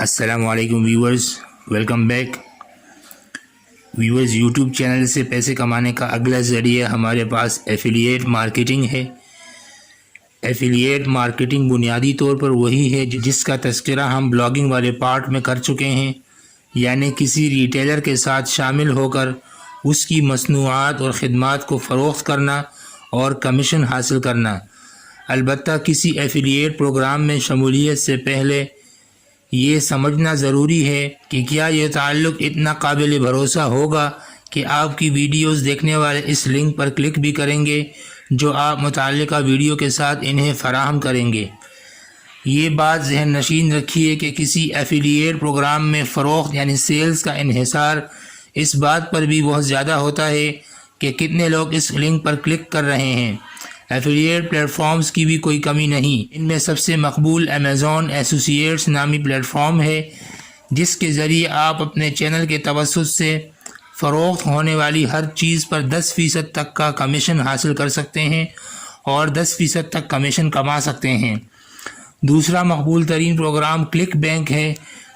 السلام علیکم viewers, welcome back viewers. YouTube channel سے پیسے کمانے کا اگلا ذریعہ ہمارے پاس ایفیلیٹ مارکیٹنگ ہے۔ ایفیلیٹ مارکیٹنگ بنیادی طور پر وہی ہے جس کا تذکرہ ہم بلاگنگ والے پارٹ میں کر چکے ہیں، یعنی کسی ریٹیلر کے ساتھ شامل ہو کر اس کی مصنوعات اور خدمات کو فروخت کرنا اور کمیشن حاصل کرنا۔ البتہ کسی ایفیلیٹ پروگرام میں شمولیت سے پہلے یہ سمجھنا ضروری ہے کہ کیا یہ تعلق اتنا قابل بھروسہ ہوگا کہ آپ کی ویڈیوز دیکھنے والے اس لنک پر کلک بھی کریں گے جو آپ متعلقہ ویڈیو کے ساتھ انہیں فراہم کریں گے۔ یہ بات ذہن نشین رکھیے کہ کسی ایفیلیٹ پروگرام میں فروخت یعنی سیلز کا انحصار اس بات پر بھی بہت زیادہ ہوتا ہے کہ کتنے لوگ اس لنک پر کلک کر رہے ہیں۔ ایفیلیٹ پلیٹ فارمز کی بھی کوئی کمی نہیں۔ ان میں سب سے مقبول امیزون ایسوسیٹس نامی پلیٹ فارم ہے، جس کے ذریعے آپ اپنے چینل کے توسط سے فروخت ہونے والی ہر چیز پر 10% تک کا کمیشن حاصل کر سکتے ہیں اور 10% تک کمیشن کما سکتے ہیں۔ دوسرا مقبول ترین پروگرام کلک بینک ہے،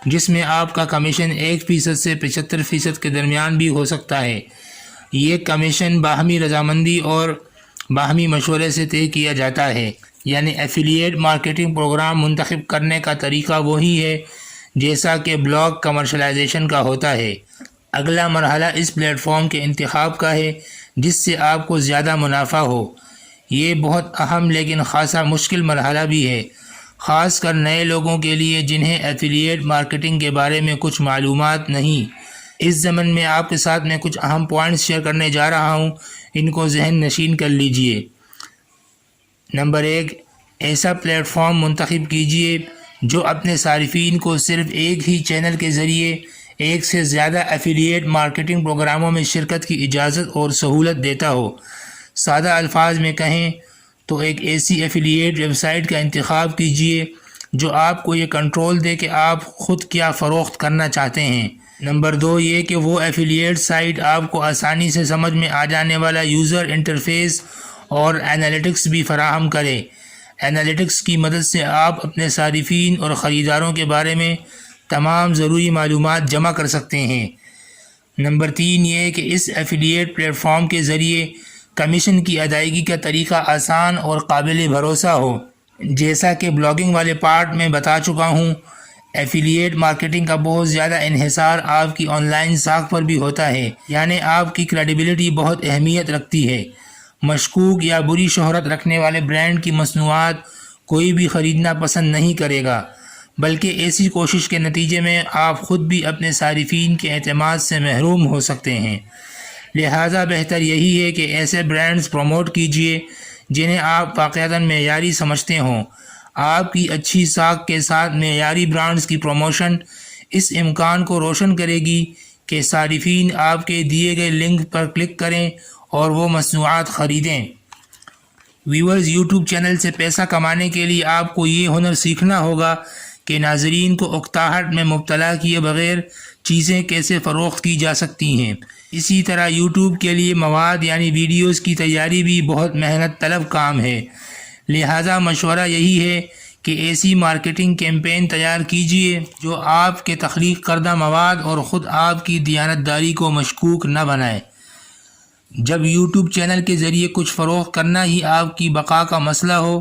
جس میں آپ کا کمیشن 1% سے 75% کے درمیان بھی ہو سکتا ہے۔ یہ کمیشن باہمی رضامندی اور باہمی مشورے سے طے کیا جاتا ہے، یعنی ایفیلیٹ مارکیٹنگ پروگرام منتخب کرنے کا طریقہ وہی ہے جیسا کہ بلاگ کمرشلائزیشن کا ہوتا ہے۔ اگلا مرحلہ اس پلیٹ فارم کے انتخاب کا ہے جس سے آپ کو زیادہ منافع ہو۔ یہ بہت اہم لیکن خاصا مشکل مرحلہ بھی ہے، خاص کر نئے لوگوں کے لیے جنہیں ایفیلیٹ مارکیٹنگ کے بارے میں کچھ معلومات نہیں۔ اس ضمن میں آپ کے ساتھ میں کچھ اہم پوائنٹس شیئر کرنے جا رہا ہوں، ان کو ذہن نشین کر لیجئے۔ نمبر 1، ایسا پلیٹ فارم منتخب کیجئے جو اپنے صارفین کو صرف ایک ہی چینل کے ذریعے ایک سے زیادہ ایفیلیٹ مارکیٹنگ پروگراموں میں شرکت کی اجازت اور سہولت دیتا ہو۔ سادہ الفاظ میں کہیں تو ایک ایسی ایفیلیٹ ویب سائٹ کا انتخاب کیجئے جو آپ کو یہ کنٹرول دے کہ آپ خود کیا فروخت کرنا چاہتے ہیں۔ نمبر 2، یہ کہ وہ ایفیلیٹ سائٹ آپ کو آسانی سے سمجھ میں آ جانے والا یوزر انٹرفیس اور انالیٹکس بھی فراہم کرے۔ انالیٹکس کی مدد سے آپ اپنے صارفین اور خریداروں کے بارے میں تمام ضروری معلومات جمع کر سکتے ہیں۔ نمبر 3، یہ کہ اس ایفیلیٹ پلیٹ فارم کے ذریعے کمیشن کی ادائیگی کا طریقہ آسان اور قابل بھروسہ ہو۔ جیسا کہ بلاگنگ والے پارٹ میں بتا چکا ہوں، ایفیلیٹ مارکیٹنگ کا بہت زیادہ انحصار آپ کی آن لائن ساکھ پر بھی ہوتا ہے، یعنی آپ کی کریڈیبلٹی بہت اہمیت رکھتی ہے۔ مشکوک یا بری شہرت رکھنے والے برانڈ کی مصنوعات کوئی بھی خریدنا پسند نہیں کرے گا، بلکہ ایسی کوشش کے نتیجے میں آپ خود بھی اپنے صارفین کے اعتماد سے محروم ہو سکتے ہیں۔ لہٰذا بہتر یہی ہے کہ ایسے برانڈز پروموٹ کیجئے جنہیں آپ واقعتاً معیاری سمجھتے ہوں۔ آپ کی اچھی ساکھ کے ساتھ معیاری برانڈز کی پروموشن اس امکان کو روشن کرے گی کہ صارفین آپ کے دیے گئے لنک پر کلک کریں اور وہ مصنوعات خریدیں۔ ویورز، یوٹیوب چینل سے پیسہ کمانے کے لیے آپ کو یہ ہنر سیکھنا ہوگا کہ ناظرین کو اکتاہٹ میں مبتلا کیے بغیر چیزیں کیسے فروخت کی جا سکتی ہیں۔ اسی طرح یوٹیوب کے لیے مواد یعنی ویڈیوز کی تیاری بھی بہت محنت طلب کام ہے۔ لہٰذا مشورہ یہی ہے کہ ایسی مارکیٹنگ کیمپین تیار کیجئے جو آپ کے تخلیق کردہ مواد اور خود آپ کی دیانتداری کو مشکوک نہ بنائے۔ جب یوٹیوب چینل کے ذریعے کچھ فروخت کرنا ہی آپ کی بقا کا مسئلہ ہو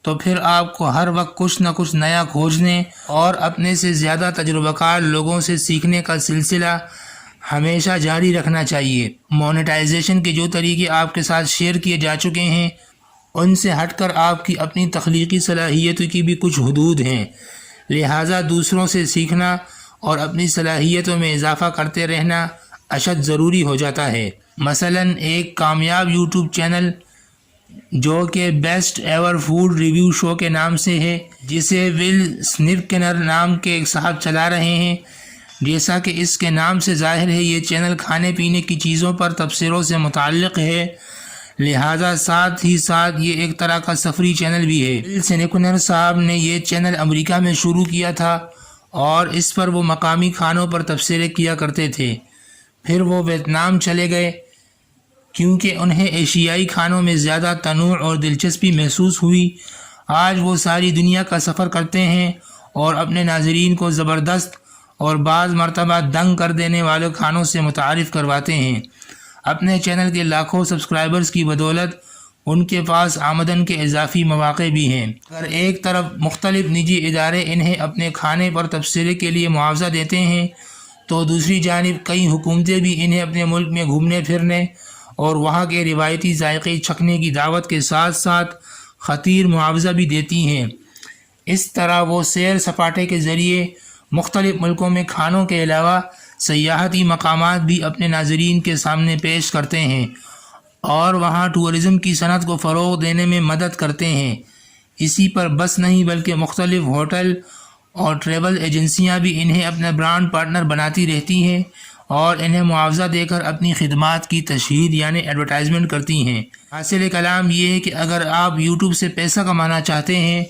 تو پھر آپ کو ہر وقت کچھ نہ کچھ نیا کھوجنے اور اپنے سے زیادہ تجربہ کار لوگوں سے سیکھنے کا سلسلہ ہمیشہ جاری رکھنا چاہیے۔ مونیٹائزیشن کے جو طریقے آپ کے ساتھ شیئر کیے جا چکے ہیں، ان سے ہٹ کر آپ کی اپنی تخلیقی صلاحیتوں کی بھی کچھ حدود ہیں، لہٰذا دوسروں سے سیکھنا اور اپنی صلاحیتوں میں اضافہ کرتے رہنا اشد ضروری ہو جاتا ہے۔ مثلاً ایک کامیاب یوٹیوب چینل جو کہ بیسٹ ایور فوڈ ریویو شو کے نام سے ہے، جسے ول سنرکنر نام کے ایک صاحب چلا رہے ہیں، جیسا کہ اس کے نام سے ظاہر ہے یہ چینل کھانے پینے کی چیزوں پر تبصروں سے متعلق ہے، لہٰذا ساتھ ہی ساتھ یہ ایک طرح کا سفری چینل بھی ہے۔ ول سنرکنر صاحب نے یہ چینل امریکہ میں شروع کیا تھا اور اس پر وہ مقامی کھانوں پر تبصرے کیا کرتے تھے۔ پھر وہ ویتنام چلے گئے کیونکہ انہیں ایشیائی کھانوں میں زیادہ تنوع اور دلچسپی محسوس ہوئی۔ آج وہ ساری دنیا کا سفر کرتے ہیں اور اپنے ناظرین کو زبردست اور بعض مرتبہ دنگ کر دینے والے کھانوں سے متعارف کرواتے ہیں۔ اپنے چینل کے لاکھوں سبسکرائبرز کی بدولت ان کے پاس آمدن کے اضافی مواقع بھی ہیں۔ اگر ایک طرف مختلف نجی ادارے انہیں اپنے کھانے پر تبصرے کے لیے معاوضہ دیتے ہیں، تو دوسری جانب کئی حکومتیں بھی انہیں اپنے ملک میں گھومنے پھرنے اور وہاں کے روایتی ذائقے چکھنے کی دعوت کے ساتھ ساتھ خطیر معاوضہ بھی دیتی ہیں۔ اس طرح وہ سیر سپاٹے کے ذریعے مختلف ملکوں میں کھانوں کے علاوہ سیاحتی مقامات بھی اپنے ناظرین کے سامنے پیش کرتے ہیں اور وہاں ٹورزم کی صنعت کو فروغ دینے میں مدد کرتے ہیں۔ اسی پر بس نہیں بلکہ مختلف ہوٹل اور ٹریول ایجنسیاں بھی انہیں اپنا برانڈ پارٹنر بناتی رہتی ہیں اور انہیں معاوضہ دے کر اپنی خدمات کی تشہیر یعنی ایڈورٹائزمنٹ کرتی ہیں۔ حاصل کلام یہ ہے کہ اگر آپ یوٹیوب سے پیسہ کمانا چاہتے ہیں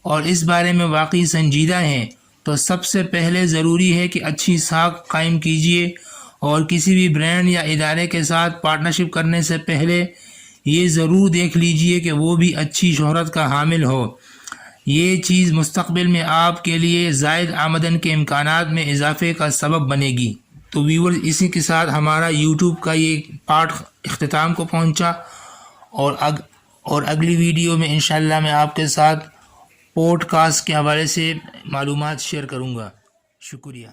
اور اس بارے میں واقعی سنجیدہ ہیں تو سب سے پہلے ضروری ہے کہ اچھی ساکھ قائم کیجیے اور کسی بھی برانڈ یا ادارے کے ساتھ پارٹنرشپ کرنے سے پہلے یہ ضرور دیکھ لیجیے کہ وہ بھی اچھی شہرت کا حامل ہو۔ یہ چیز مستقبل میں آپ کے لیے زائد آمدن کے امکانات میں اضافے کا سبب بنے گی۔ تو ویورز، اسی کے ساتھ ہمارا یوٹیوب کا یہ پارٹ اختتام کو پہنچا اور اگلی ویڈیو میں انشاءاللہ میں آپ کے ساتھ پوڈ کاسٹ کے حوالے سے معلومات شیئر کروں گا۔ شکریہ۔